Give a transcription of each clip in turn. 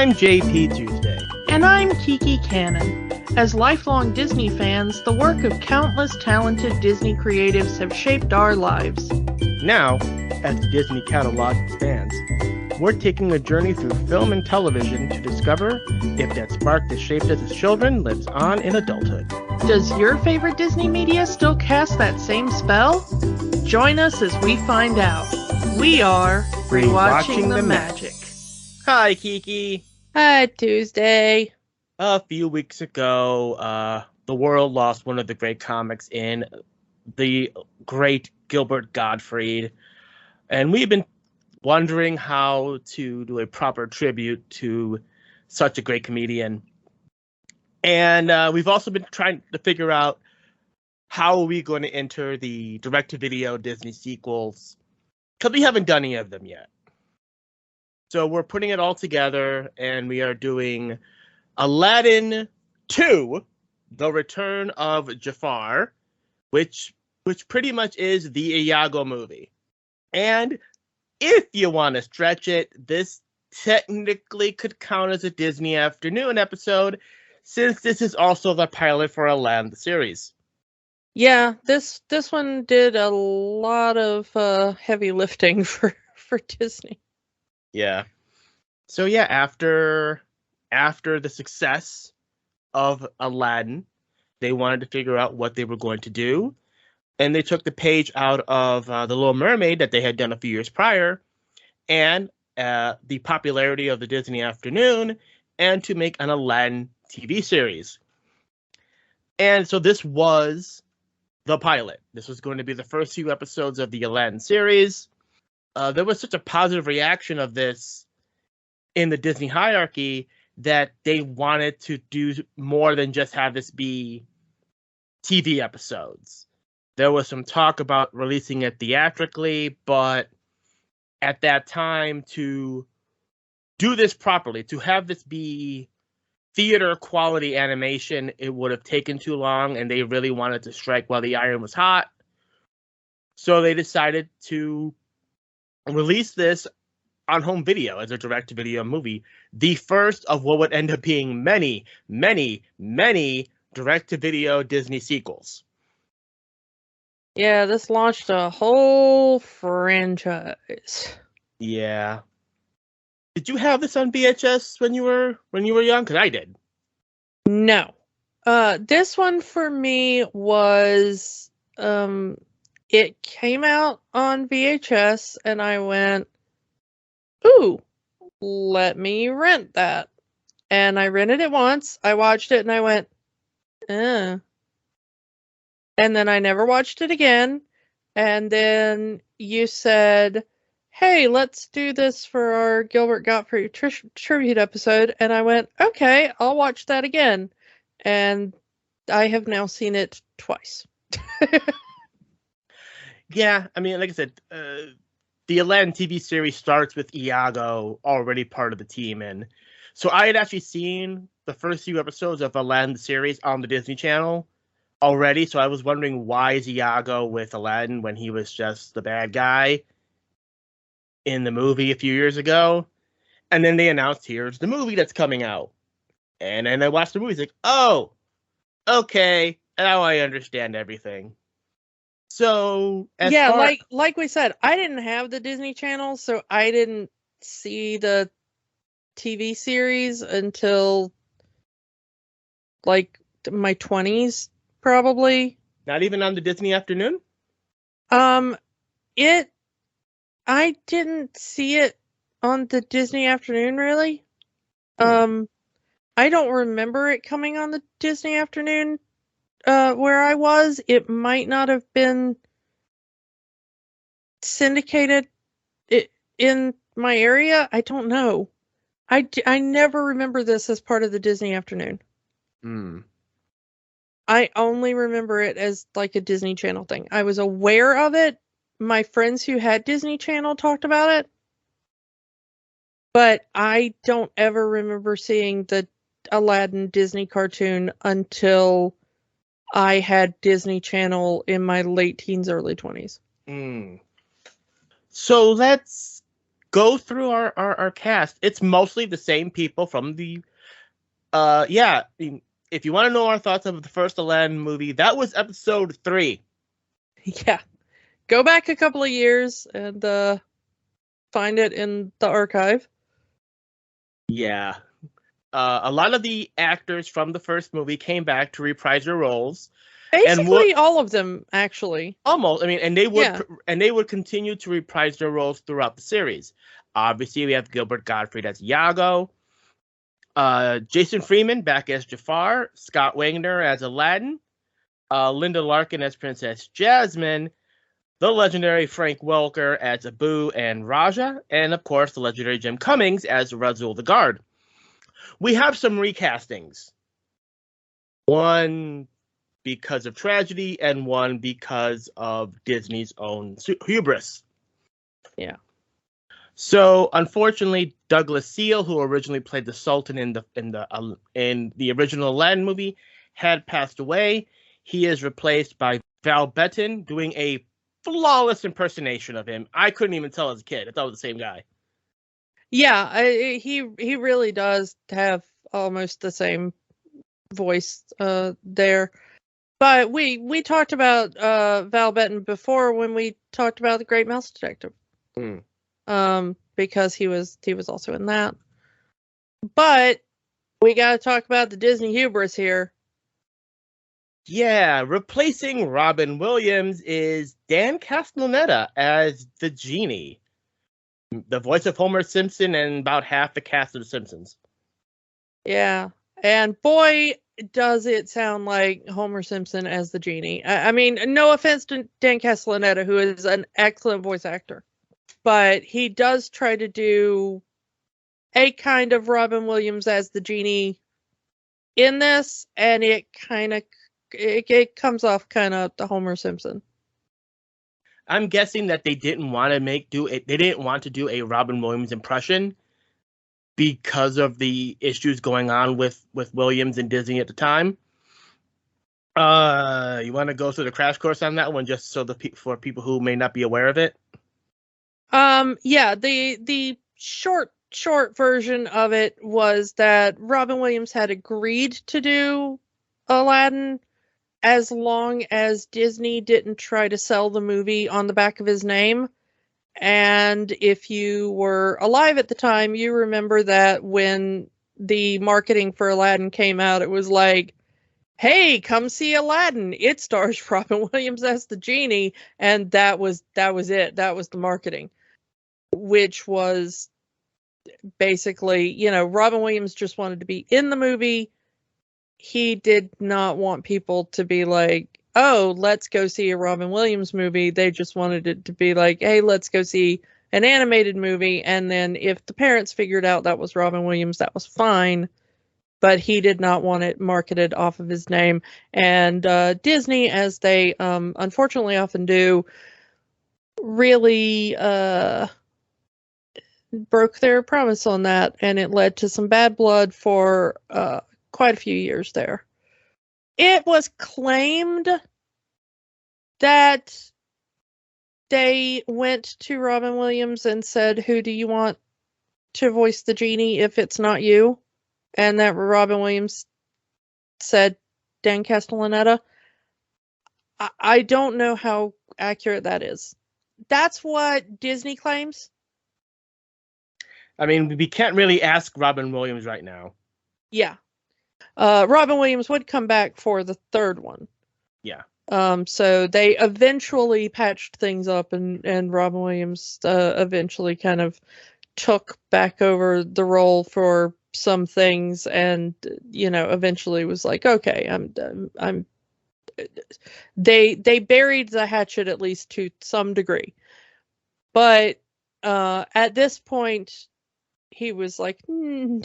I'm JP Tuesday. And I'm Kiki Cannon. As lifelong Disney fans, the work of countless talented Disney creatives have shaped our lives. Now, as the Disney catalog expands, we're taking a journey through film and television to discover if that spark that shaped us as children lives on in adulthood. Does your favorite Disney media still cast that same spell? Join us as we find out. We are Rewatching the Magic. Hi, Kiki. Hi, Tuesday. A few weeks ago, the world lost one of the great comics in the great Gilbert Gottfried. And we've been wondering how to do a proper tribute to such a great comedian. And we've also been trying to figure out how are we going to enter the direct-to-video Disney sequels, because we haven't done any of them yet. So we're putting it all together, and we are doing Aladdin 2, The Return of Jafar, which pretty much is the Iago movie. And if you want to stretch it, this technically could count as a Disney Afternoon episode, since this is also the pilot for Aladdin the series. Yeah, this one did a lot of heavy lifting for Disney. Yeah. So yeah, after the success of Aladdin, they wanted to figure out what they were going to do. And they took the page out of The Little Mermaid that they had done a few years prior, and the popularity of the Disney Afternoon, and to make an Aladdin TV series. And so this was the pilot. This was going to be the first few episodes of the Aladdin series. There was such a positive reaction of this in the Disney hierarchy that they wanted to do more than just have this be TV episodes. There was some talk about releasing it theatrically, but at that time, to do this properly, to have this be theater quality animation, it would have taken too long, and they really wanted to strike while the iron was hot. So they decided to release this on home video as a direct-to-video movie, the first of what would end up being many, many, many direct-to-video Disney sequels. Yeah, this launched a whole franchise. Yeah. Did you have this on VHS when you were young? Because I did. No. This one for me was it came out on VHS and I went, ooh, let me rent that. And I rented it once, I watched it and I went, eh. And then I never watched it again. And then you said, hey, let's do this for our Gilbert Gottfried tribute episode. And I went, okay, I'll watch that again. And I have now seen it twice. Yeah, I mean, like I said, the Aladdin TV series starts with Iago already part of the team. And so I had actually seen the first few episodes of Aladdin the series on the Disney Channel already. So I was wondering, why is Iago with Aladdin when he was just the bad guy in the movie a few years ago? And then they announced, here's the movie that's coming out. And then I watched the movie, it's like, oh, okay, now I understand everything. So like we said, I didn't have the Disney Channel, so I didn't see the TV series until like my 20s, probably. Not even on the Disney Afternoon? I didn't see it on the Disney Afternoon, really. I don't remember it coming on the Disney Afternoon where I was. It might not have been syndicated in my area. I don't know. I never remember this as part of the Disney Afternoon. I only remember it as like a Disney Channel thing. I was aware of it. My friends who had Disney Channel talked about it. But I don't ever remember seeing the Aladdin Disney cartoon until I had Disney Channel in my late teens, early 20s. So let's go through our cast. It's mostly the same people from the if you want to know our thoughts of the first Aladdin movie, that was episode 3. Yeah. Go back a couple of years and find it in the archive. Yeah. A lot of the actors from the first movie came back to reprise their roles. Basically, all of them, actually. Almost. I mean, and they would continue to reprise their roles throughout the series. Obviously, we have Gilbert Gottfried as Iago, Jason Freeman back as Jafar, Scott Wagner as Aladdin, Linda Larkin as Princess Jasmine, the legendary Frank Welker as Abu and Raja, and of course the legendary Jim Cummings as Razul the Guard. We have some recastings. One because of tragedy and one because of Disney's own hubris. Yeah. So unfortunately, Douglas Seal, who originally played the Sultan in the original Aladdin movie, had passed away. He is replaced by Val Betton, doing a flawless impersonation of him. I couldn't even tell as a kid. I thought it was the same guy. Yeah, he really does have almost the same voice there. But we talked about Val Betton before when we talked about The Great Mouse Detective. Because he was also in that. But we got to talk about the Disney hubris here. Yeah, replacing Robin Williams is Dan Castellaneta as the genie, the voice of Homer Simpson and about half the cast of The Simpsons. Yeah, and boy, does it sound like Homer Simpson as the genie. I mean, no offense to Dan Castellaneta, who is an excellent voice actor, but he does try to do a kind of Robin Williams as the genie in this, and it comes off kind of the Homer Simpson. I'm guessing that they didn't want to do a Robin Williams impression because of the issues going on with Williams and Disney at the time. You want to go through the crash course on that one, just so for people who may not be aware of it? Yeah, the short version of it was that Robin Williams had agreed to do Aladdin as long as Disney didn't try to sell the movie on the back of his name. And if you were alive at the time, you remember that when the marketing for Aladdin came out, it was like, hey, come see Aladdin. It stars Robin Williams as the genie. And that was it. That was the marketing, which was basically, Robin Williams just wanted to be in the movie. He did not want people to be like, oh, let's go see a Robin Williams movie. They just wanted it to be like, hey, let's go see an animated movie. And then if the parents figured out that was Robin Williams, that was fine. But he did not want it marketed off of his name. And Disney, as they unfortunately often do, really broke their promise on that. And it led to some bad blood for quite a few years there. It was claimed that they went to Robin Williams and said, who do you want to voice the genie if it's not you? And that Robin Williams said Dan Castellaneta. I don't know how accurate that is. That's what Disney claims. I mean, we can't really ask Robin Williams right now. Yeah. Robin Williams would come back for the third one. Yeah. So they eventually patched things up, and Robin Williams eventually kind of took back over the role for some things, and eventually was like, okay, I'm. They buried the hatchet at least to some degree, but at this point, he was like, no,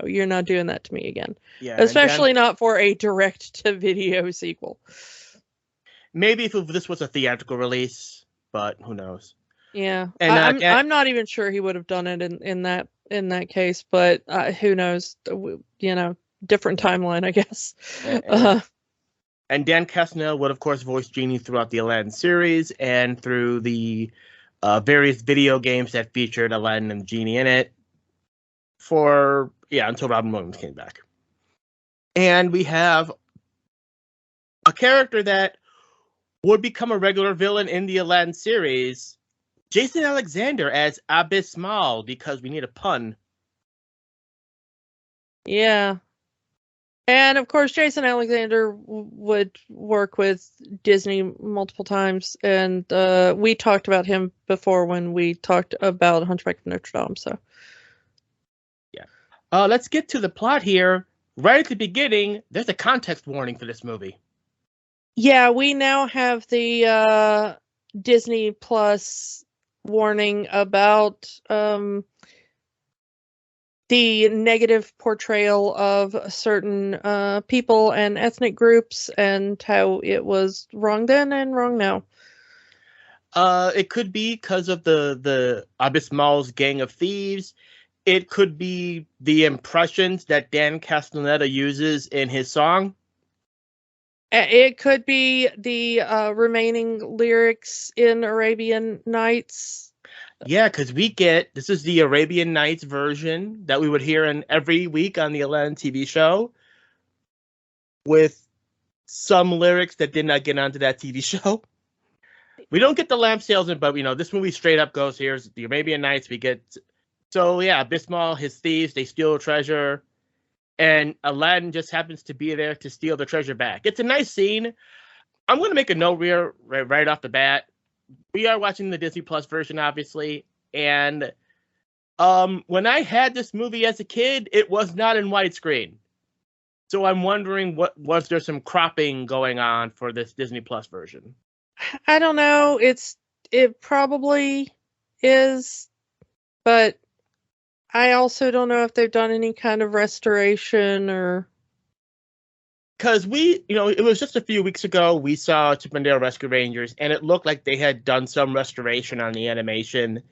you're not doing that to me again. Yeah, especially not for a direct-to-video sequel. Maybe if this was a theatrical release, but who knows? Yeah, and I'm not even sure he would have done it in that case, but who knows? Different timeline, I guess. And Dan Castellaneta would, of course, voice Genie throughout the Aladdin series and through the various video games that featured Aladdin and the Genie in it until Robin Williams came back. And we have a character that would become a regular villain in the Aladdin series, Jason Alexander as Abismal, because we need a pun. Yeah. And of course, Jason Alexander would work with Disney multiple times, and we talked about him before when we talked about Hunchback of Notre Dame. So, yeah. Let's get to the plot here. Right at the beginning, there's a context warning for this movie. Yeah, we now have the Disney Plus warning about the negative portrayal of certain people and ethnic groups, and how it was wrong then and wrong now. It could be because of the Abismal's gang of thieves. It could be the impressions that Dan Castellaneta uses in his song. It could be the remaining lyrics in Arabian Nights. Yeah, because this is the Arabian Nights version that we would hear in every week on the Aladdin TV show, with some lyrics that did not get onto that TV show. We don't get the lamp salesman, but this movie straight up goes, here's the Arabian Nights. We get, so yeah, Abismal, his thieves, they steal treasure, and Aladdin just happens to be there to steal the treasure back. It's a nice scene. I'm going to make a note here right off the bat. We are watching the Disney Plus version, obviously, and when I had this movie as a kid, it was not in widescreen. So I'm wondering, was there some cropping going on for this Disney Plus version? I don't know. It probably is, but I also don't know if they've done any kind of restoration or. Because it was just a few weeks ago, we saw Chip 'n Dale Rescue Rangers, and it looked like they had done some restoration on the animation.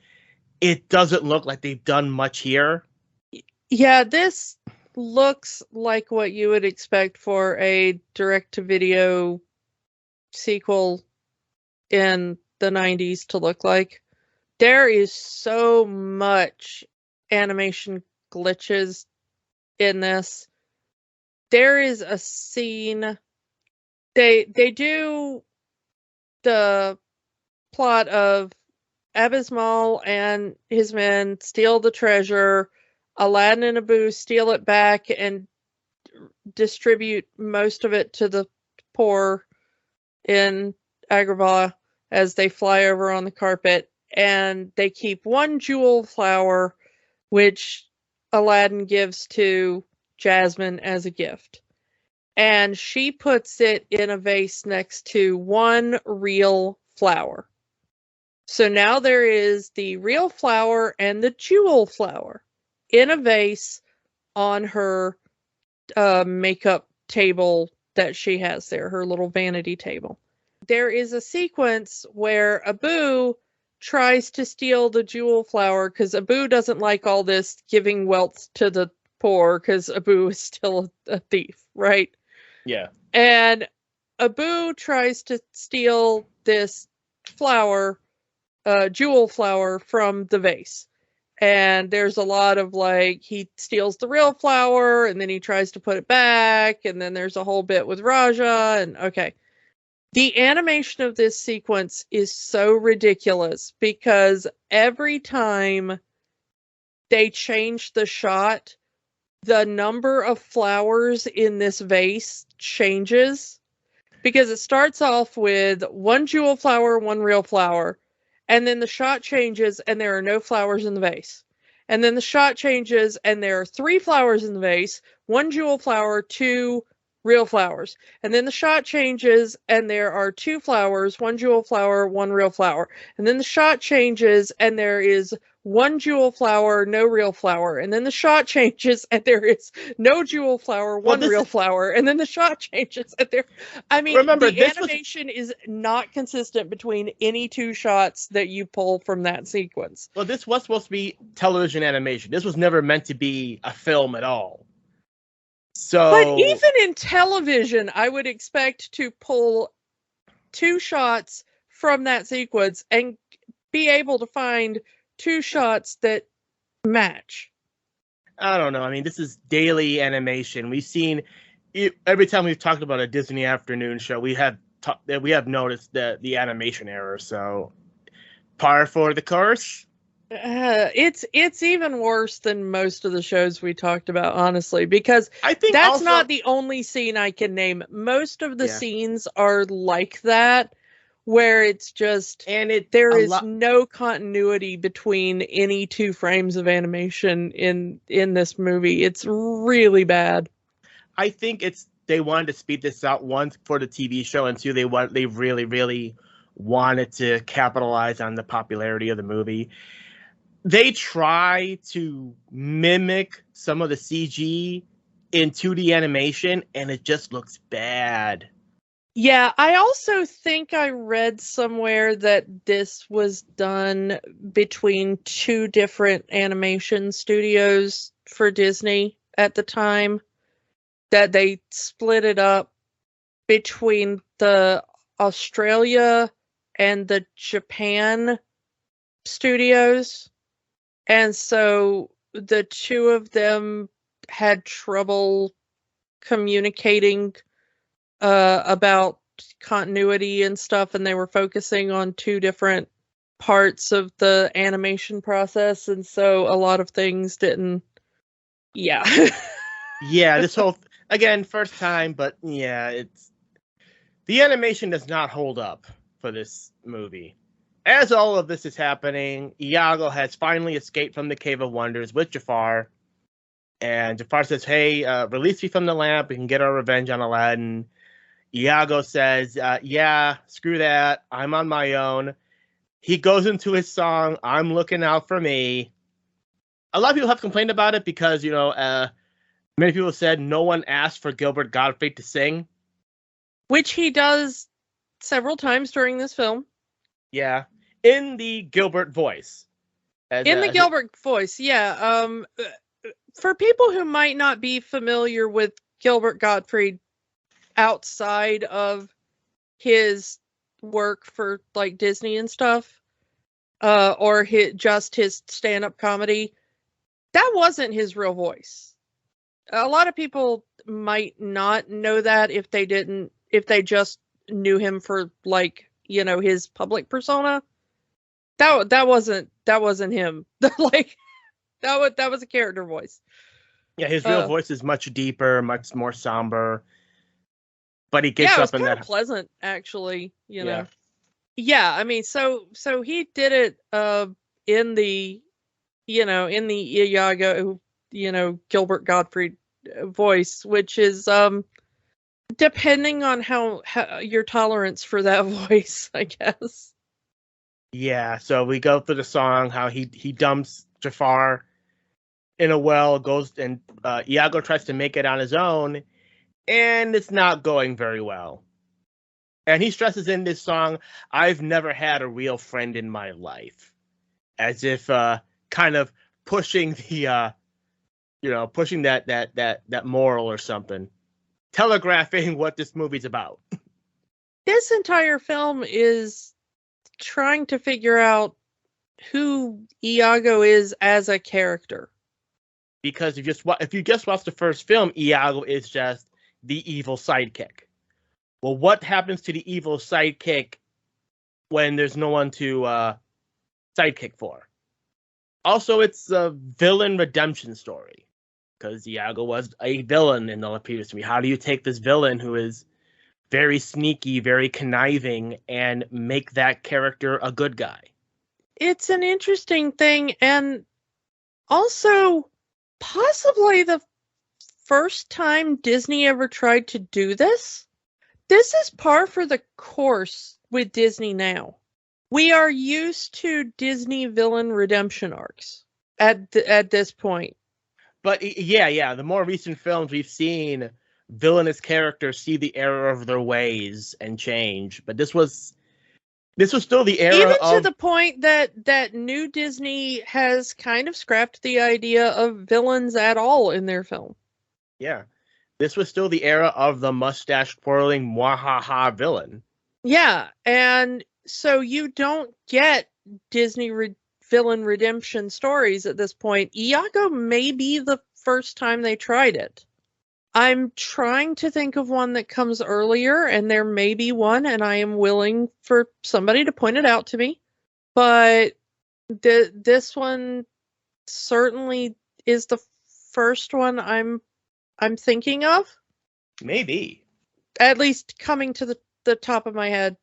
It doesn't look like they've done much here. Yeah, this looks like what you would expect for a direct-to-video sequel in the 90s to look like. There is so much animation glitches in this. There is a scene, they do the plot of Abismal and his men steal the treasure, Aladdin and Abu steal it back and distribute most of it to the poor in Agrabah as they fly over on the carpet, and they keep one jewel flower, which Aladdin gives to Jasmine as a gift. And she puts it in a vase next to one real flower. So now there is the real flower and the jewel flower in a vase on her makeup table that she has there, her little vanity table. There is a sequence where Abu tries to steal the jewel flower because Abu doesn't like all this giving wealth to the poor because Abu is still a thief, right? Yeah. And Abu tries to steal this flower, jewel flower, from the vase. And there's a lot of he steals the real flower and then he tries to put it back. And then there's a whole bit with Raja. And okay. The animation of this sequence is so ridiculous because every time they change the shot, the number of flowers in this vase changes, because it starts off with one jewel flower, one real flower, and then the shot changes and there are no flowers in the vase. And then the shot changes and there are 3 flowers in the vase, one jewel flower, 2 real flowers. And then the shot changes and there are 2 flowers, one jewel flower, one real flower. And then the shot changes and there is one jewel flower, no real flower. And then the shot changes and there is no jewel flower, one real flower. And then the shot changes and there. I mean, remember, the animation is not consistent between any 2 shots that you pull from that sequence. Well, this was supposed to be television animation. This was never meant to be a film at all. So, but even in television, I would expect to pull 2 shots from that sequence and be able to find two shots that match. I don't know. I mean, this is daily animation. We've seen every time we've talked about a Disney afternoon show, we have noticed the animation error. So, par for the course. It's even worse than most of the shows we talked about, honestly, because I think that's also, not the only scene I can name. Most of the Yeah. scenes are like that, where it's just and there is no continuity between any two frames of animation in this movie. It's really bad. I think they wanted to speed this out, one, for the TV show, and two, they really, really wanted to capitalize on the popularity of the movie. They try to mimic some of the CG in 2D animation, and it just looks bad. Yeah, I also think I read somewhere that this was done between two different animation studios for Disney at the time, that they split it up between the Australia and the Japan studios. And so the two of them had trouble communicating about continuity and stuff, and they were focusing on two different parts of the animation process, and so a lot of things didn't. Yeah. Yeah, this whole again, first time, but yeah, the animation does not hold up for this movie. As all of this is happening, Iago has finally escaped from the Cave of Wonders with Jafar. And Jafar says, hey, release me from the lamp. We can get our revenge on Aladdin. Iago says, yeah, screw that. I'm on my own. He goes into his song, I'm looking out for me. A lot of people have complained about it because, many people said no one asked for Gilbert Gottfried to sing. Which he does several times during this film. Yeah, in the Gilbert voice. Gilbert voice, yeah. For people who might not be familiar with Gilbert Gottfried outside of his work for like Disney and stuff, or just his stand-up comedy, that wasn't his real voice. A lot of people might not know that if they just knew him for like, his public persona. That wasn't him. Like that was a character voice. Yeah, his real voice is much deeper, much more somber. But he gets up in that. Pleasant, actually. Yeah. I mean, so he did it in the Iago, Gilbert Gottfried voice, which is depending on how your tolerance for that voice, I guess. Yeah, so we go through the song how he dumps Jafar in a well, goes and Iago tries to make it on his own, and it's not going very well. And he stresses in this song, I've never had a real friend in my life. As if kind of pushing the pushing that moral or something. Telegraphing what this movie's about. This entire film is trying to figure out who Iago is as a character. Because if you just watch the first film, Iago is just the evil sidekick. Well, what happens to the evil sidekick when there's no one to sidekick for? Also, it's a villain redemption story. Because Iago was a villain in the previous movie. How do you take this villain who is very sneaky, very conniving, and make that character a good guy? It's an interesting thing, and also possibly the first time Disney ever tried to do this. This is par for the course with Disney now. We are used to Disney villain redemption arcs at this point. But yeah, the more recent films we've seen villainous characters see the error of their ways and change. But this was still the era even to the point that New Disney has kind of scrapped the idea of villains at all in their film. Yeah. This was still the era of the mustache twirling mwahaha villain. Yeah, and so you don't get Disney villain redemption stories at this point, Iago may be the first time they tried it. I'm trying to think of one that comes earlier, and there may be one, and I am willing for somebody to point it out to me. But this one certainly is the first one I'm thinking of. Maybe. At least coming to the top of my head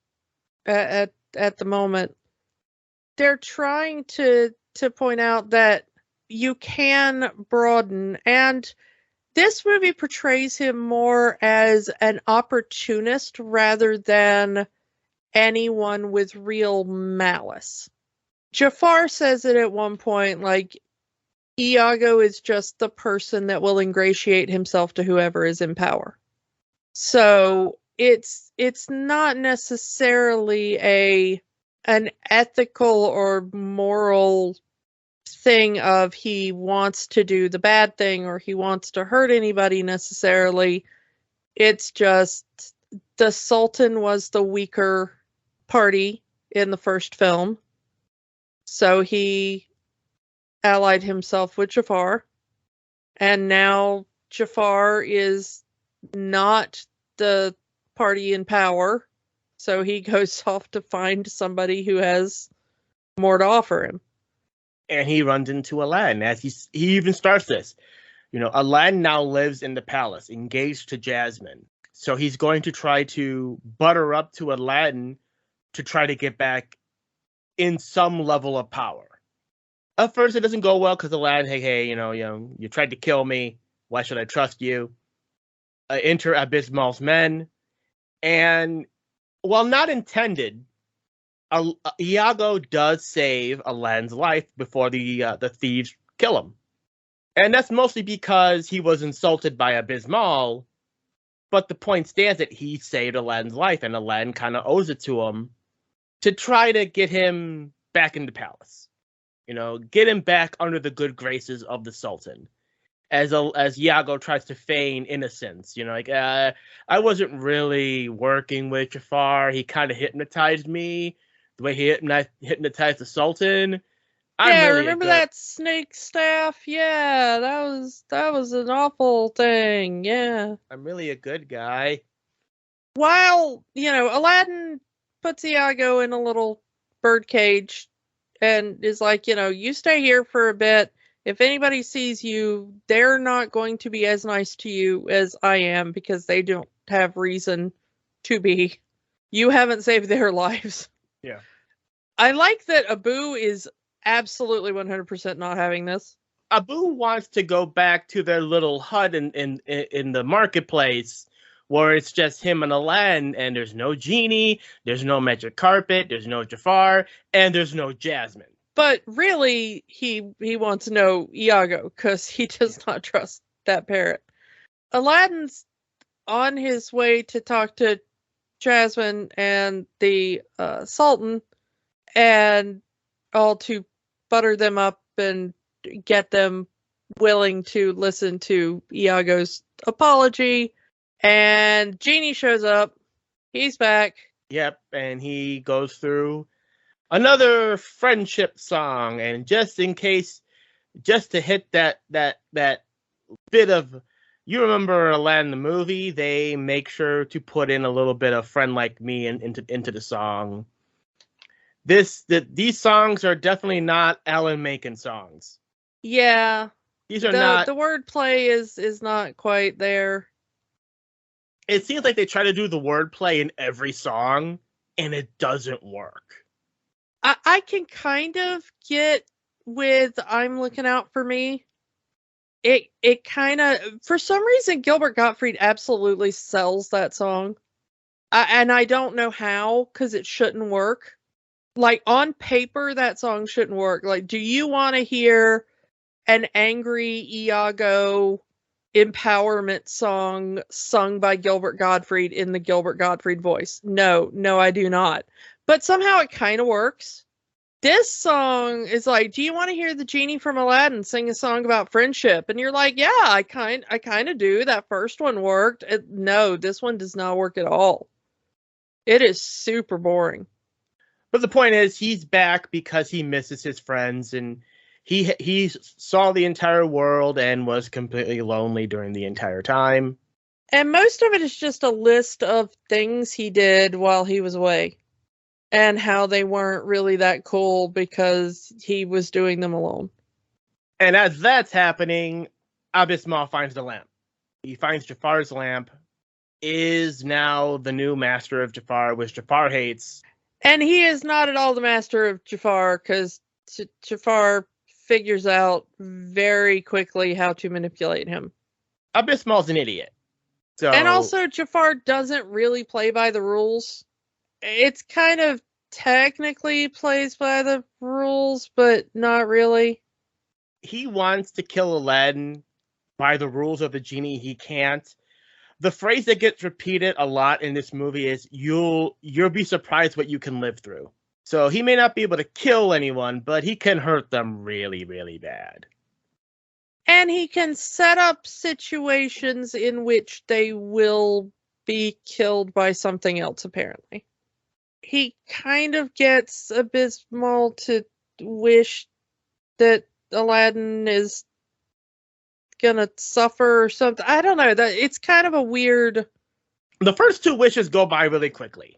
at the moment. They're trying to point out that you can broaden, and this movie portrays him more as an opportunist rather than anyone with real malice. Jafar says it at one point, like, Iago is just the person that will ingratiate himself to whoever is in power. So it's not necessarily an ethical or moral thing of he wants to do the bad thing or he wants to hurt anybody necessarily. It's just the Sultan was the weaker party in the first film. So he allied himself with Jafar. And now Jafar is not the party in power. So he goes off to find somebody who has more to offer him. And he runs into Aladdin as he even starts this. Aladdin now lives in the palace, engaged to Jasmine. So he's going to try to butter up to Aladdin to try to get back in some level of power. At first, it doesn't go well because Aladdin, hey, you tried to kill me. Why should I trust you? Enter Abysmal's men. And while not intended, Iago does save Aladdin's life before the thieves kill him. And that's mostly because he was insulted by Abysmal. But the point stands that he saved Aladdin's life, and Aladdin kind of owes it to him to try to get him back in the palace. Get him back under the good graces of the Sultan. As Iago tries to feign innocence, I wasn't really working with Jafar. He kind of hypnotized me the way he hypnotized the Sultan. Remember that snake staff? Yeah, that was an awful thing. Yeah. I'm really a good guy. While, Aladdin puts Iago in a little bird cage and is like, you stay here for a bit. If anybody sees you, they're not going to be as nice to you as I am because they don't have reason to be. You haven't saved their lives. Yeah. I like that Abu is absolutely 100% not having this. Abu wants to go back to their little hut in the marketplace where it's just him and Aladdin, and there's no genie, there's no magic carpet, there's no Jafar, and there's no Jasmine. But really, he wants no Iago because he does not trust that parrot. Aladdin's on his way to talk to Jasmine and the Sultan, and all to butter them up and get them willing to listen to Iago's apology. And Genie shows up. He's back. Yep, and he goes through another friendship song, and just in case, just to hit that bit of, you remember Aladdin the movie, they make sure to put in a little bit of "Friend Like Me" into the song. These songs are definitely not Alan Menken songs. Yeah, these are not. The wordplay is not quite there. It seems like they try to do the wordplay in every song, and it doesn't work. I can kind of get with "I'm Looking Out for Me." It kind of, for some reason, Gilbert Gottfried absolutely sells that song. And I don't know how, because it shouldn't work. Like, on paper, that song shouldn't work. Like, do you want to hear an angry Iago empowerment song sung by Gilbert Gottfried in the Gilbert Gottfried voice? No, I do not. But somehow it kind of works. This song is like, do you want to hear the Genie from Aladdin sing a song about friendship? And you're like, yeah, I kind of do. That first one worked. No, this one does not work at all. It is super boring. But the point is, he's back because he misses his friends, and he saw the entire world and was completely lonely during the entire time. And most of it is just a list of things he did while he was away, and how they weren't really that cool because he was doing them alone. And as that's happening, Abismal finds the lamp. He finds Jafar's lamp, is now the new master of Jafar, which Jafar hates. And he is not at all the master of Jafar, because Jafar figures out very quickly how to manipulate him. Abismal's an idiot. So, and also, Jafar doesn't really play by the rules. It's kind of technically plays by the rules, but not really. He wants to kill Aladdin by the rules of the genie. He can't. The phrase that gets repeated a lot in this movie is you'll be surprised what you can live through. So he may not be able to kill anyone, but he can hurt them really, really bad. And he can set up situations in which they will be killed by something else, apparently. He kind of gets Abismal to wish that Aladdin is gonna suffer or something. I don't know. That it's kind of a weird. The first two wishes go by really quickly.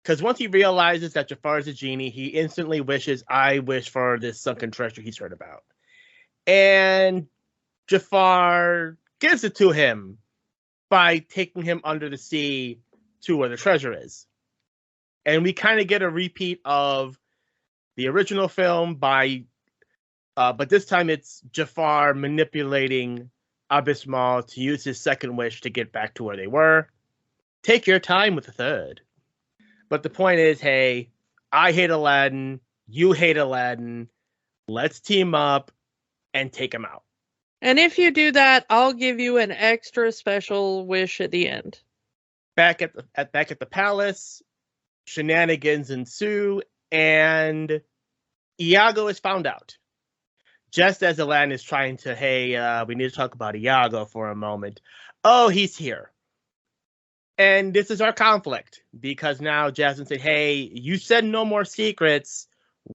Because once he realizes that Jafar is a genie, he instantly wishes, I wish for this sunken treasure he's heard about. And Jafar gives it to him by taking him under the sea to where the treasure is. And we kind of get a repeat of the original film but this time it's Jafar manipulating Abismal to use his second wish to get back to where they were. Take your time with the third. But the point is, hey, I hate Aladdin, you hate Aladdin, let's team up and take him out. And if you do that, I'll give you an extra special wish at the end. Back at the palace, shenanigans ensue, and Iago is found out. Just as Aladdin is trying to, hey, we need to talk about Iago for a moment. Oh, he's here. And this is our conflict, because now Jasmine said, hey, you said no more secrets.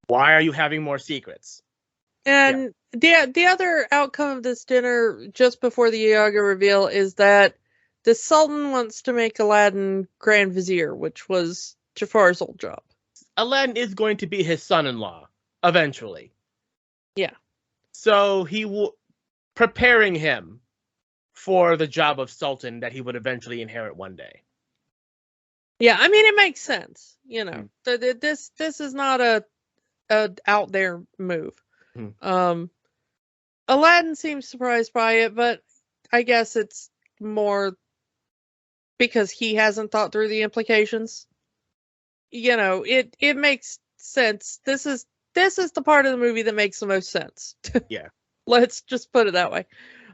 Why are you having more secrets? And the other outcome of this dinner, just before the Iago reveal, is that the Sultan wants to make Aladdin Grand Vizier, which was Jafar's old job. Aladdin is going to be his son-in-law, eventually. Yeah. So he will preparing him for the job of Sultan that he would eventually inherit one day. Yeah, I mean, it makes sense. You know, this is not a out there move. Aladdin seems surprised by it, but I guess it's more because he hasn't thought through the implications. You know, it makes sense. This is the part of the movie that makes the most sense. Yeah. Let's just put it that way.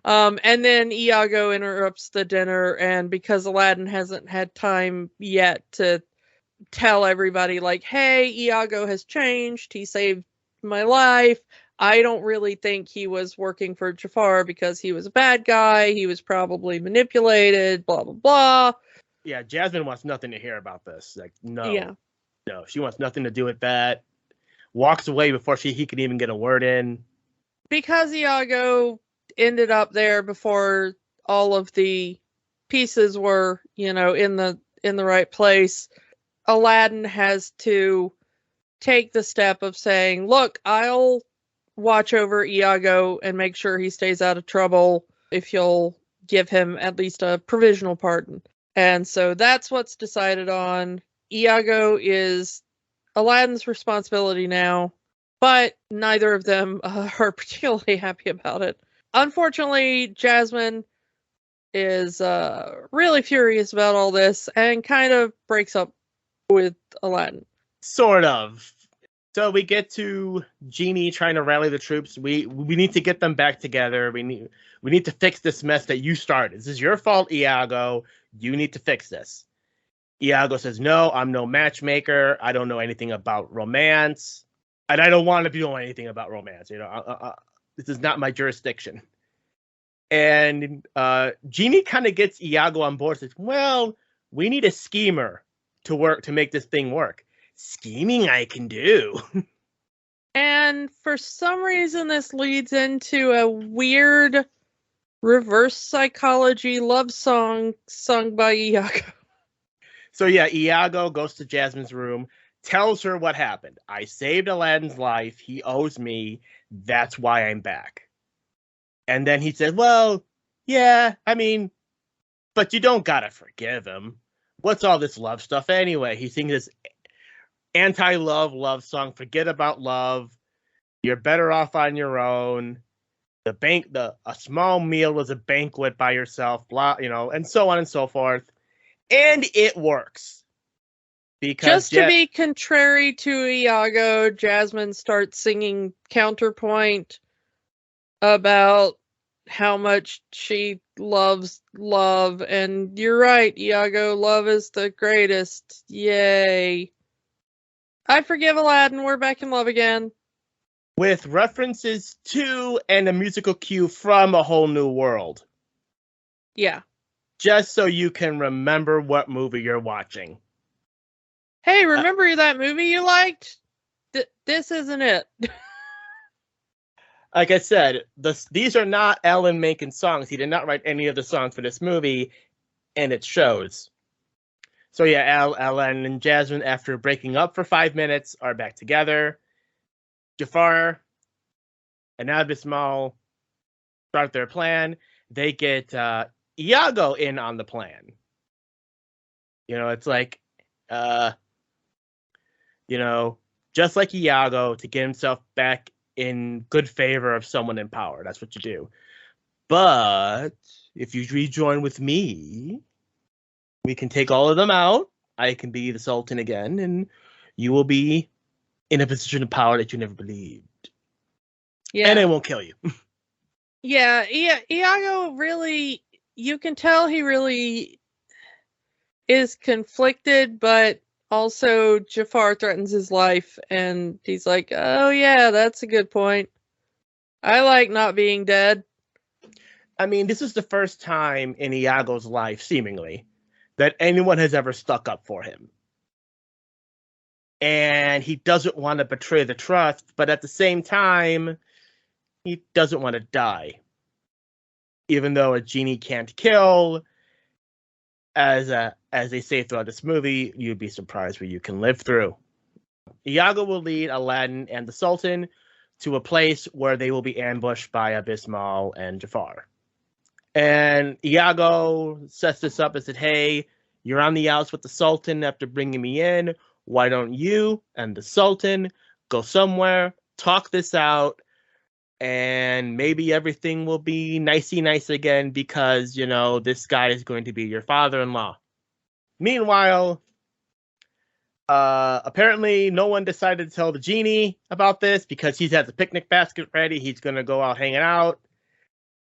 And then Iago interrupts the dinner, and because Aladdin hasn't had time yet to tell everybody, like, hey, Iago has changed, he saved my life. I don't really think he was working for Jafar because he was a bad guy. He was probably manipulated, blah, blah, blah. Yeah, Jasmine wants nothing to hear about this. Like, no. Yeah. No, she wants nothing to do with that. Walks away before he can even get a word in. Because Iago ended up there before all of the pieces were, you know, in the right place, Aladdin has to take the step of saying, look, I'll watch over Iago and make sure he stays out of trouble if you'll give him at least a provisional pardon. And so that's what's decided on. Iago is Aladdin's responsibility now, but neither of them are particularly happy about it. Unfortunately, Jasmine is really furious about all this and kind of breaks up with Aladdin. Sort of. So we get to Genie trying to rally the troops. We need to get them back together. We need to fix this mess that you started. This is your fault, Iago. You need to fix this. Iago says, no, I'm no matchmaker. I don't know anything about romance. And I don't want to be doing anything about romance. You know, this is not my jurisdiction. And Genie kind of gets Iago on board. Says, well, we need a schemer to make this thing work. scheming I can do. And for some reason, this leads into a weird reverse psychology love song sung by Iago. So yeah, Iago goes to Jasmine's room, tells her what happened. I saved Aladdin's life. He owes me. That's why I'm back. And then he says, well, yeah, I mean, but you don't gotta forgive him. What's all this love stuff anyway? He sings this anti-love love song. Forget about love. You're better off on your own. A small meal was a banquet by yourself, blah, and so on and so forth. And it works. Because just to be contrary to Iago, Jasmine starts singing counterpoint about how much she loves love. And you're right, Iago, love is the greatest. Yay. I forgive Aladdin. We're back in love again. With references to and a musical cue from A Whole New World. Yeah. Just so you can remember what movie you're watching. Hey, remember that movie you liked? This isn't it. Like I said, these are not Alan Menken songs. He did not write any of the songs for this movie, and it shows. So yeah, Alan and Jasmine, after breaking up for 5 minutes, are back together. Jafar and Abismal start their plan. They get Iago in on the plan. It's like, just like Iago, to get himself back in good favor of someone in power. That's what you do. But if you rejoin with me, we can take all of them out. I can be the Sultan again, and you will be in a position of power that you never believed. Yeah. And I won't kill you. Yeah, Iago really, you can tell he really is conflicted, but also Jafar threatens his life, and he's like, oh yeah, that's a good point. I like not being dead. I mean, this is the first time in Iago's life, seemingly, that anyone has ever stuck up for him. And he doesn't want to betray the trust, but at the same time, he doesn't want to die. Even though a genie can't kill, as they say throughout this movie, you'd be surprised what you can live through. Iago will lead Aladdin and the Sultan to a place where they will be ambushed by Abismal and Jafar. And Iago sets this up and said, hey, you're on the outs with the Sultan after bringing me in. Why don't you and the Sultan go somewhere, talk this out, and maybe everything will be nicey nice again because, this guy is going to be your father-in-law. Meanwhile, apparently no one decided to tell the genie about this because he has a picnic basket ready. He's going to go out hanging out.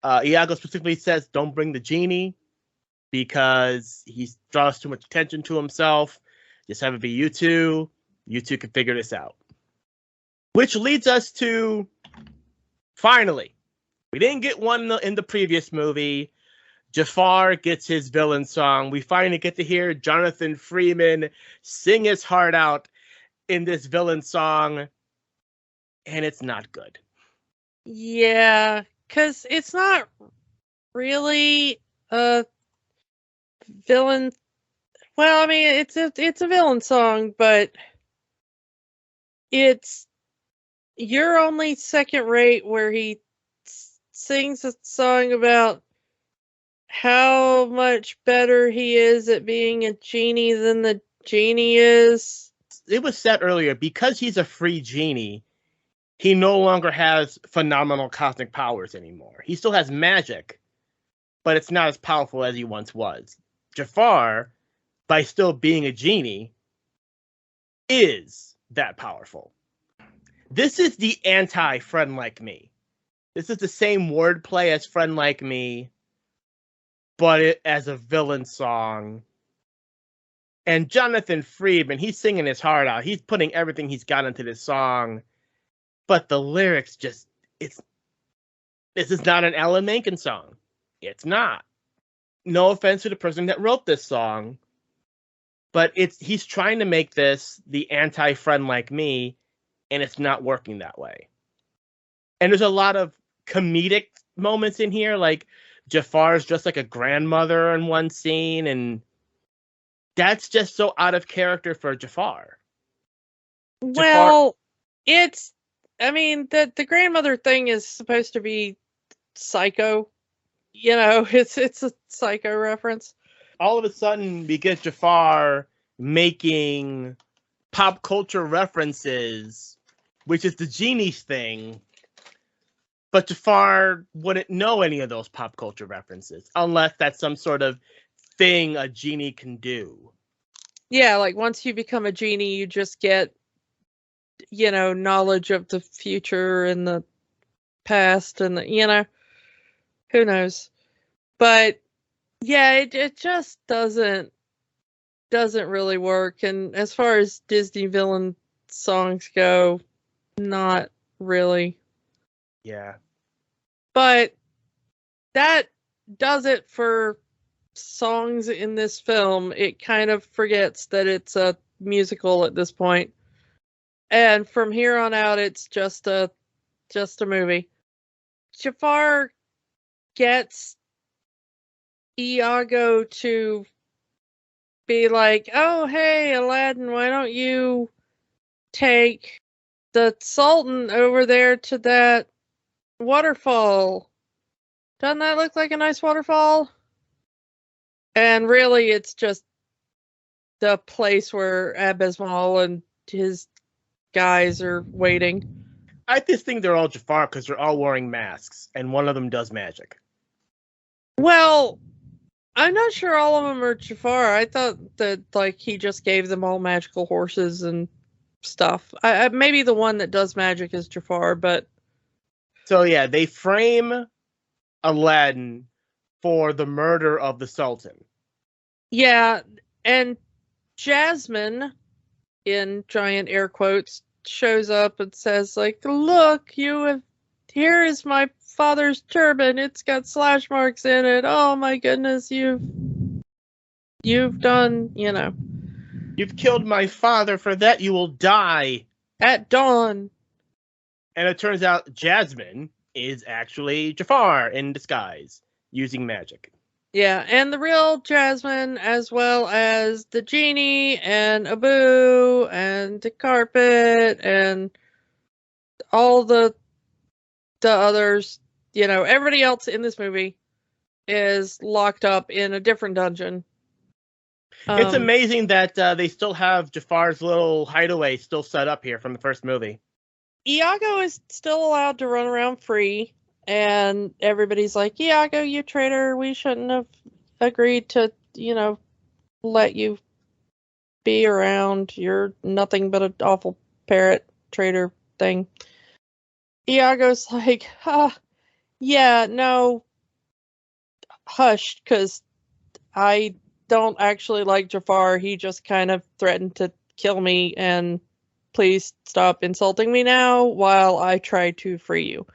Iago specifically says don't bring the genie because he draws too much attention to himself. Just have it be you two. You two can figure this out. Which leads us to, finally, we didn't get one in the previous movie. Jafar gets his villain song. We finally get to hear Jonathan Freeman sing his heart out in this villain song, and it's not good. Yeah, because it's not really a villain. Well, I mean, it's a villain song, but it's You're Only Second Rate, where he sings a song about how much better he is at being a genie than the genie is. It was said earlier, because he's a free genie, he no longer has phenomenal cosmic powers anymore. He still has magic, but it's not as powerful as he once was. Jafar, by still being a genie, is that powerful. This is the anti-Friend Like Me. This is the same wordplay as Friend Like Me, but as a villain song. And Jonathan Freeman, he's singing his heart out. He's putting everything he's got into this song. But the lyrics this is not an Alan Menken song. It's not. No offense to the person that wrote this song, But he's trying to make this the anti-friend like me, and it's not working that way. And there's a lot of comedic moments in here, like Jafar's just like a grandmother in one scene, and that's just so out of character for Jafar. Well, it's, I mean, the grandmother thing is supposed to be Psycho. You know, it's a Psycho reference. All of a sudden, we get Jafar making pop culture references, which is the genie's thing. But Jafar wouldn't know any of those pop culture references unless that's some sort of thing a genie can do. Yeah, like once you become a genie, you just get, you know, knowledge of the future and the past and the, you know, who knows. But yeah, it just doesn't really work. And as far as Disney villain songs go, not really. Yeah. But that does it for songs in this film. It kind of forgets that it's a musical at this point. And from here on out, it's just a movie. Jafar gets Iago to be like, "Oh, hey, Aladdin, why don't you take the Sultan over there to that waterfall? Doesn't that look like a nice waterfall?" And really, it's just the place where Abismal and his guys are waiting. I just think they're all Jafar because they're all wearing masks, and one of them does magic. Well, I'm not sure all of them are Jafar. I thought that like he just gave them all magical horses and stuff. Maybe the one that does magic is Jafar, but so yeah, they frame Aladdin for the murder of the Sultan. Yeah, and Jasmine, in giant air quotes, shows up and says like, "Look, here is my father's turban. It's got slash marks in it. Oh my goodness, you've done, you know. You've killed my father. For that you will die At dawn." And it turns out Jasmine is actually Jafar in disguise, using magic. Yeah, and the real Jasmine, as well as the genie and Abu and the carpet and all the others, you know, everybody else in this movie is locked up in a different dungeon. It's amazing that they still have Jafar's little hideaway still set up here from the first movie. Iago is still allowed to run around free, and everybody's like, "Iago, you traitor, we shouldn't have agreed to, you know, let you be around. You're nothing but an awful parrot traitor thing." Iago's like, yeah, no, hush, because I don't actually like Jafar. He just kind of threatened to kill me, and please stop insulting me now while I try to free you.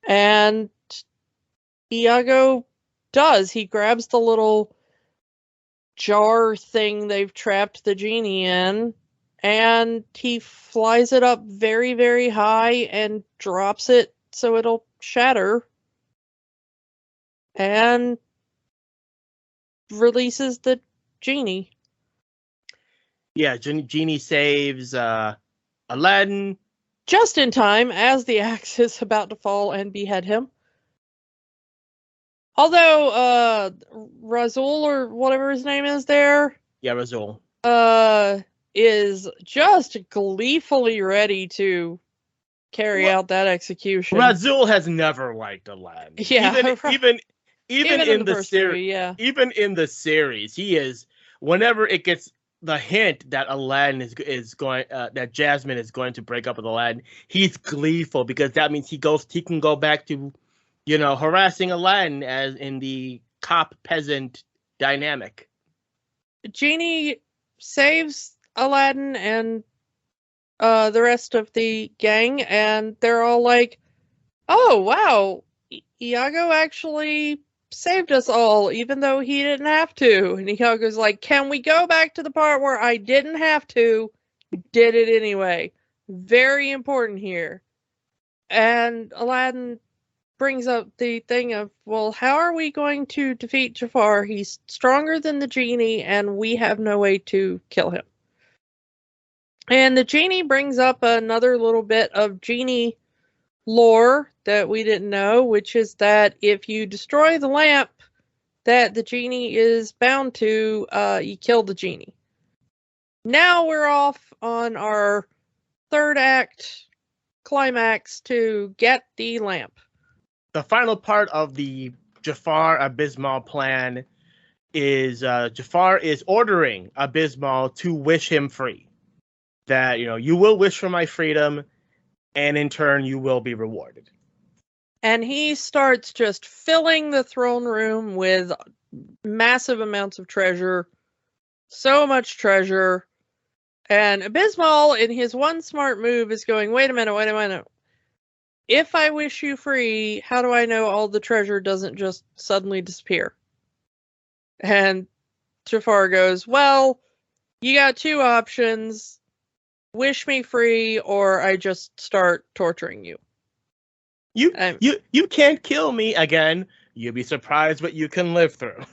And Iago does. He grabs the little jar thing they've trapped the genie in, and he flies it up very, very high and drops it so it'll shatter, and releases the genie. Yeah, Genie saves Aladdin. Just in time, as the axe is about to fall and behead him. Although, Razul, or whatever his name is there. Yeah, Razul. Is just gleefully ready to carry out that execution. Razul has never liked Aladdin. Yeah, even in the series, yeah. Even in the series, he is, whenever it gets the hint that Aladdin is going, that Jasmine is going to break up with Aladdin, he's gleeful because that means he can go back to, you know, harassing Aladdin as in the cop peasant dynamic. Genie saves Aladdin and the rest of the gang, and they're all like, "Oh wow, Iago actually saved us all, even though he didn't have to. And Iago's like, can we go back to the part where I didn't have to, did it anyway? Very important here. And Aladdin brings up the thing of, well, how are we going to defeat Jafar? He's stronger than the genie, and we have no way to kill him. And the genie brings up another little bit of genie lore that we didn't know, which is that if you destroy the lamp that the genie is bound to, you kill the genie. Now we're off on our third act climax to get the lamp. The final part of the Jafar Abysmal plan is Jafar is ordering Abysmal to wish him free. That, you will wish for my freedom, and in turn, you will be rewarded. And he starts just filling the throne room with massive amounts of treasure. So much treasure. And Abysmal, in his one smart move, is going, wait a minute. If I wish you free, how do I know all the treasure doesn't just suddenly disappear? And Jafar goes, well, you got two options. Wish me free, or I just start torturing you. You can't kill me again. You'll be surprised what you can live through.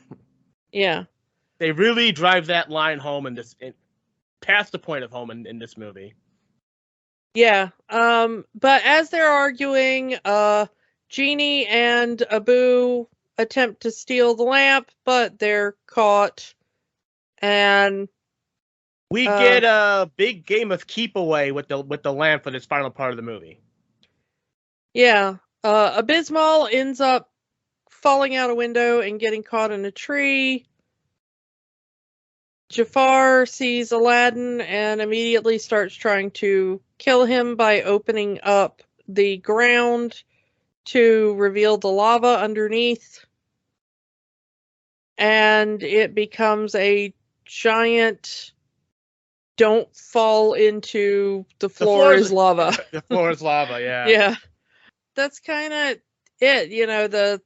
Yeah. They really drive that line home past the point of home in this movie. Yeah. But as they're arguing, Genie and Abu attempt to steal the lamp, but they're caught. And we get a big game of keep away with the lamp for this final part of the movie. Yeah. Abysmal ends up falling out a window and getting caught in a tree. Jafar sees Aladdin and immediately starts trying to kill him by opening up the ground to reveal the lava underneath. And it becomes a giant, don't fall into the floor is lava. The floor is lava, yeah. Yeah. That's kind of it,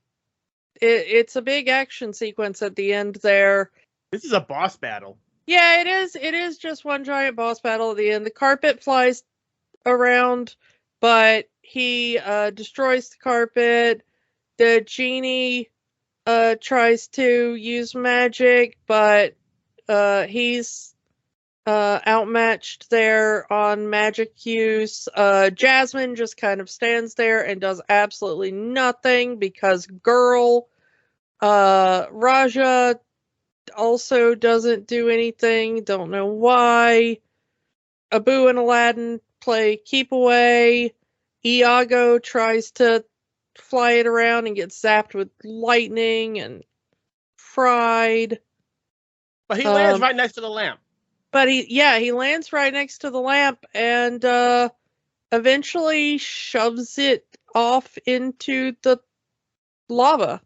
it's a big action sequence at the end there. This is a boss battle. Yeah, it is. It is just one giant boss battle at the end. The carpet flies around, but he destroys the carpet. The genie tries to use magic, but he's outmatched there on magic use. Jasmine just kind of stands there and does absolutely nothing because girl. Raja also doesn't do anything. Don't know why. Abu and Aladdin play keep away. Iago tries to fly it around and gets zapped with lightning and fried. But he lands right next to the lamp. But he lands right next to the lamp and eventually shoves it off into the lava.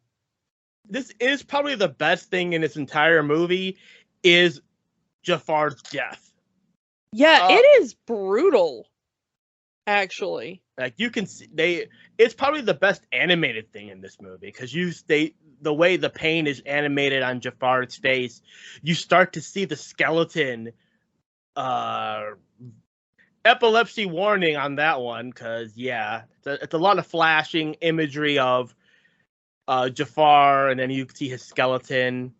This is probably the best thing in this entire movie is Jafar's death. Yeah, it is brutal, actually. Like you can see, it's probably the best animated thing in this movie because the way the pain is animated on Jafar's face, you start to see the skeleton. Epilepsy warning on that one because it's a lot of flashing imagery of Jafar, and then you see his skeleton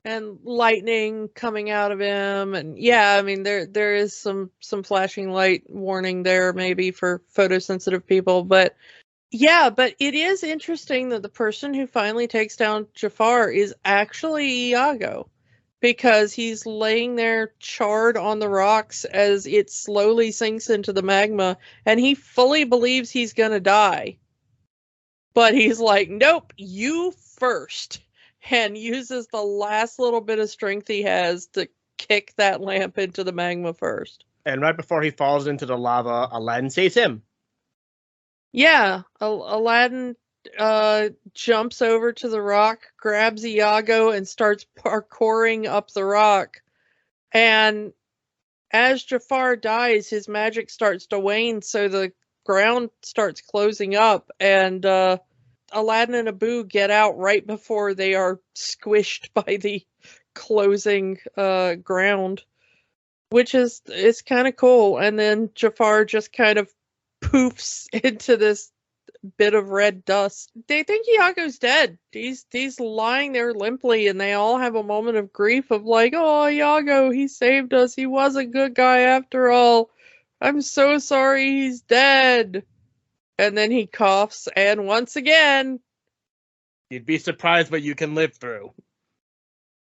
and lightning coming out of him, and I mean there is some flashing light warning there maybe for photosensitive people, but it is interesting that the person who finally takes down Jafar is actually Iago, because he's laying there charred on the rocks as it slowly sinks into the magma, and he fully believes he's gonna die. But he's like, nope, you first, and uses the last little bit of strength he has to kick that lamp into the magma first. And right before he falls into the lava, Aladdin saves him. Yeah, Aladdin jumps over to the rock, grabs Iago, and starts parkouring up the rock. And as Jafar dies, his magic starts to wane, so the ground starts closing up, and Aladdin and Abu get out right before they are squished by the closing ground, which is kind of cool. And then Jafar just kind of poofs into this bit of red dust. They think Iago's dead. He's lying there limply, and they all have a moment of grief of like, oh, Iago, he saved us. He was a good guy after all. I'm so sorry he's dead. And then he coughs, and once again, you'd be surprised what you can live through.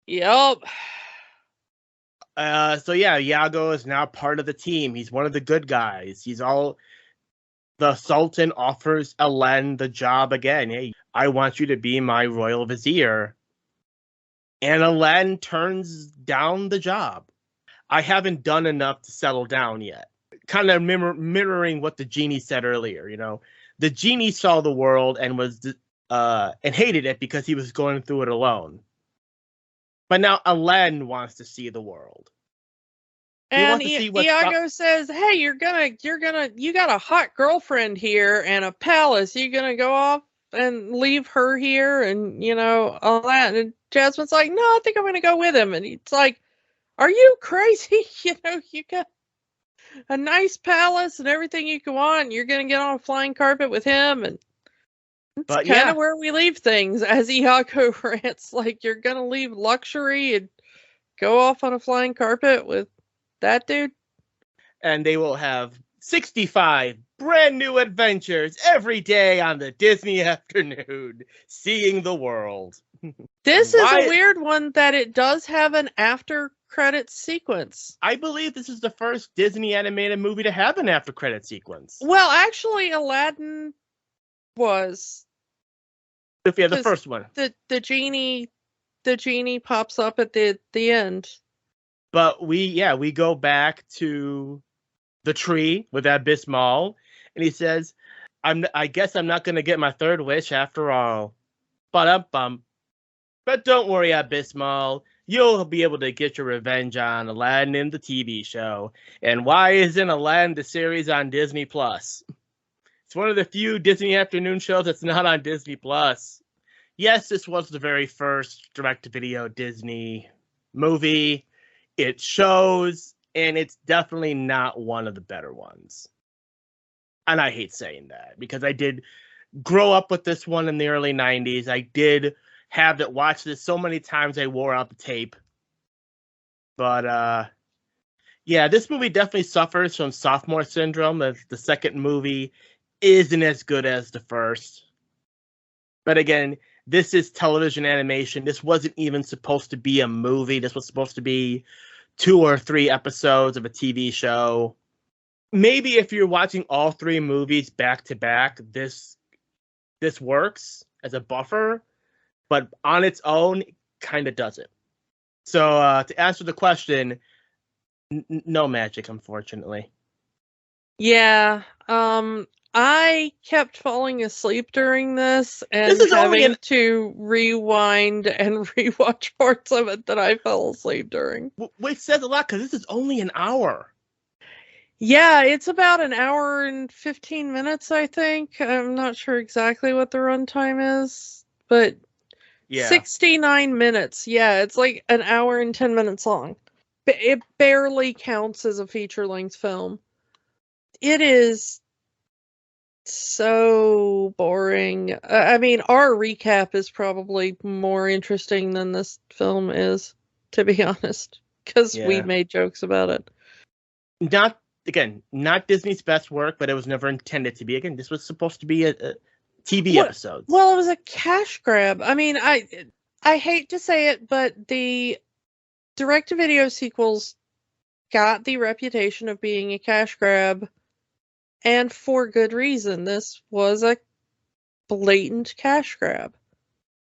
Yep. So yeah, Iago is now part of the team. He's one of the good guys. The Sultan offers Aladdin the job again. Hey, I want you to be my royal vizier. And Aladdin turns down the job. I haven't done enough to settle down yet. Kind of mirroring what the genie said earlier, The genie saw the world and and hated it because he was going through it alone. But now Aladdin wants to see the world. And Iago says, "Hey, you got a hot girlfriend here and a palace. You gonna go off and leave her here?" And Aladdin and Jasmine's like, "No, I think I'm gonna go with him." And it's like, "Are you crazy? You got a nice palace and everything you can want. You're gonna get on a flying carpet with him." And it's kind of where we leave things, as Iago rants, like, you're gonna leave luxury and go off on a flying carpet with that dude. And they will have 65 brand new adventures every day on the Disney afternoon, seeing the world. This is a weird one that it does have an after credits sequence. I believe this is the first Disney animated movie to have an after credit sequence. Well, actually, Aladdin was. Yeah, the first one. The genie pops up at the end. But we go back to the tree with Abyss Mall, and he says, I guess I'm not going to get my third wish after all. But don't worry, Abyss Mall. You'll be able to get your revenge on Aladdin in the TV show. And why isn't Aladdin the series on Disney Plus? It's one of the few Disney afternoon shows that's not on Disney Plus. Yes, this was the very first direct-to-video Disney movie. It shows, and it's definitely not one of the better ones. And I hate saying that, because I did grow up with this one in the early 90s. I did have it watch this so many times I wore out the tape. But, yeah, this movie definitely suffers from sophomore syndrome. The second movie isn't as good as the first. But again, this is television animation. This wasn't even supposed to be a movie. This was supposed to be 2 or 3 episodes of a TV show. Maybe if you're watching all 3 movies back to back, this works as a buffer, but on its own, it kind of doesn't. So to answer the question, no magic, unfortunately. Yeah, I kept falling asleep during this and having to rewind and rewatch parts of it that I fell asleep during. Which says a lot, because this is only an hour. Yeah, it's about an hour and 15 minutes, I think. I'm not sure exactly what the runtime is, but 69 minutes. Yeah, it's like an hour and 10 minutes long. It barely counts as a feature-length film. It is so boring. I mean, our recap is probably more interesting than this film is, to be honest, because we made jokes about it. Not Disney's best work, but it was never intended to be. Again, this was supposed to be a TV episode. Well, it was a cash grab. I mean, I hate to say it, but the direct-to-video sequels got the reputation of being a cash grab, and for good reason. This was a blatant cash grab.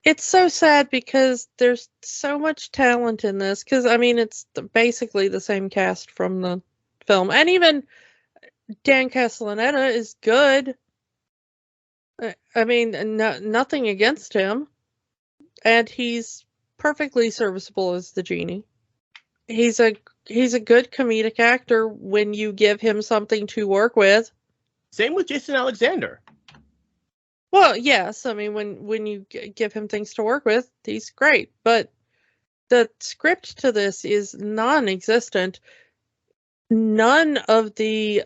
It's so sad because there's so much talent in this, because, I mean, it's basically the same cast from the film, and even Dan Castellaneta is good. I mean, nothing against him, and he's perfectly serviceable as the genie. He's a good comedic actor when you give him something to work with. Same with Jason Alexander. Well, yes. I mean, when you give him things to work with, he's great. But the script to this is non-existent. None of the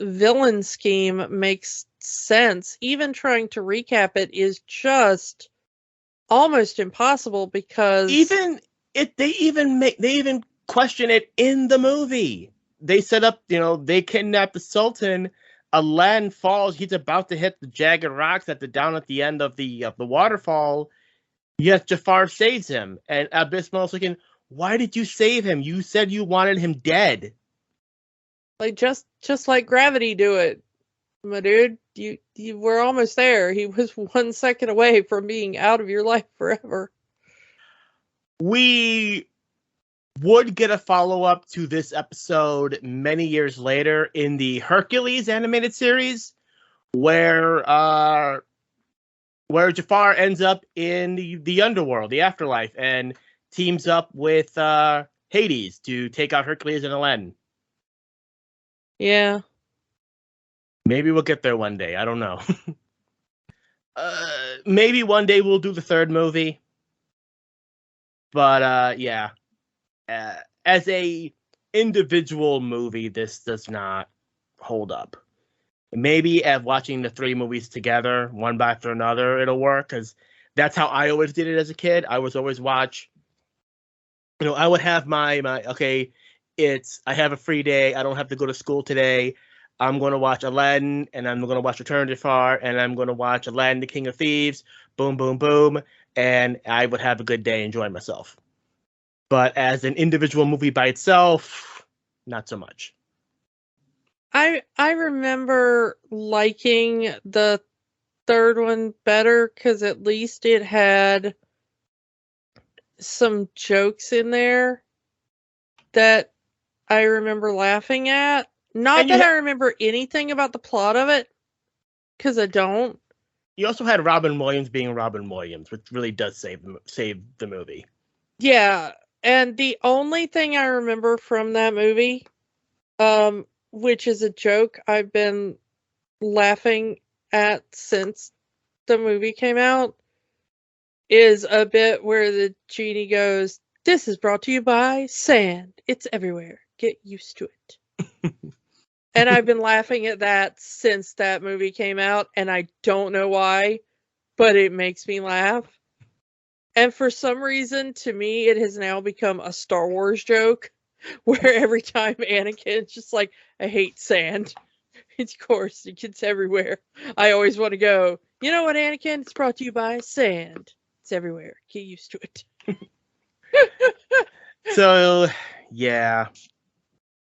villain scheme makes sense. Even trying to recap it is just almost impossible because they even question it in the movie. They set up, they kidnap the Sultan. Aladdin falls. He's about to hit the jagged rocks down at the end of the waterfall. Yet Jafar saves him, and Abismal's looking. Why did you save him? You said you wanted him dead. Like just like Gravity do it, my dude. You were almost there. He was 1 second away from being out of your life forever. We would get a follow-up to this episode many years later in the Hercules animated series, where Jafar ends up in the underworld, the afterlife, and teams up with Hades to take out Hercules and Aladdin. Yeah. Maybe we'll get there one day. I don't know. Maybe one day we'll do the third movie. But yeah. As a individual movie, this does not hold up. Maybe as watching the three movies together, one after another, it'll work, because that's how I always did it as a kid. I was always watch, I would have my okay, I have a free day, I don't have to go to school today, I'm going to watch Aladdin, and I'm going to watch Return of Jafar, and I'm going to watch Aladdin, the King of Thieves, boom, boom, boom, and I would have a good day enjoying myself. But as an individual movie by itself, not so much. I remember liking the third one better because at least it had some jokes in there that I remember laughing at. Not that I remember anything about the plot of it, because I don't. You also had Robin Williams being Robin Williams, which really does save the movie. Yeah, and the only thing I remember from that movie, which is a joke I've been laughing at since the movie came out, is a bit where the genie goes, "This is brought to you by sand. It's everywhere. Get used to it." And I've been laughing at that since that movie came out, and I don't know why, but it makes me laugh. And for some reason, to me, it has now become a Star Wars joke, where every time Anakin's just like, "I hate sand. Of course, it's everywhere. I always want to go, you know what, Anakin? It's brought to you by sand. It's everywhere. Get used to it." So, yeah.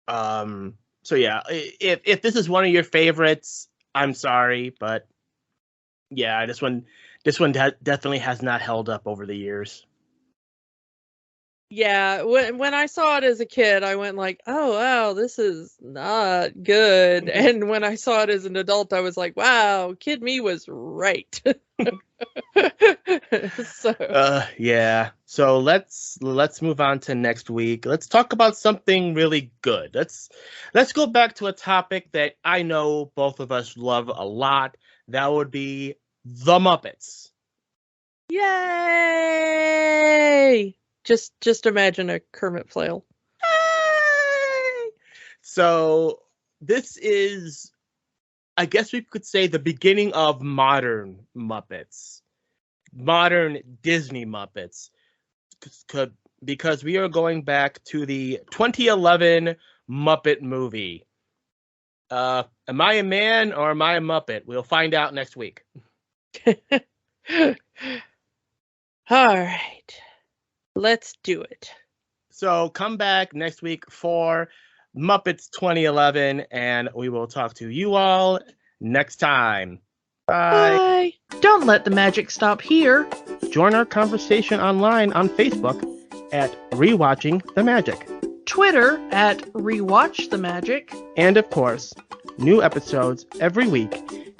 So yeah, if this is one of your favorites, I'm sorry, but yeah, this one definitely has not held up over the years. Yeah, when I saw it as a kid, I went like, "Oh wow, this is not good." And when I saw it as an adult, I was like, "Wow, kid me was right." Yeah. So let's move on to next week. Let's talk about something really good. Let's go back to a topic that I know both of us love a lot. That would be the Muppets. Yay! Just imagine a Kermit flail. Yay! So this is, I guess we could say, the beginning of modern Muppets. Modern Disney Muppets. Because we are going back to the 2011 Muppet movie. Am I a man or am I a Muppet? We'll find out next week. All right. Let's do it. So come back next week for Muppets 2011, and we will talk to you all next time. Bye. Bye. Don't let the magic stop here. Join our conversation online on Facebook at Rewatching the Magic, Twitter at Rewatch the Magic, and of course, new episodes every week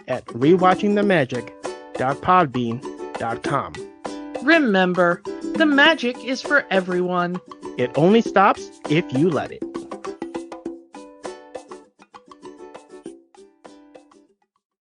at rewatchingthemagic.podbean.com. Remember, the magic is for everyone. It only stops if you let it.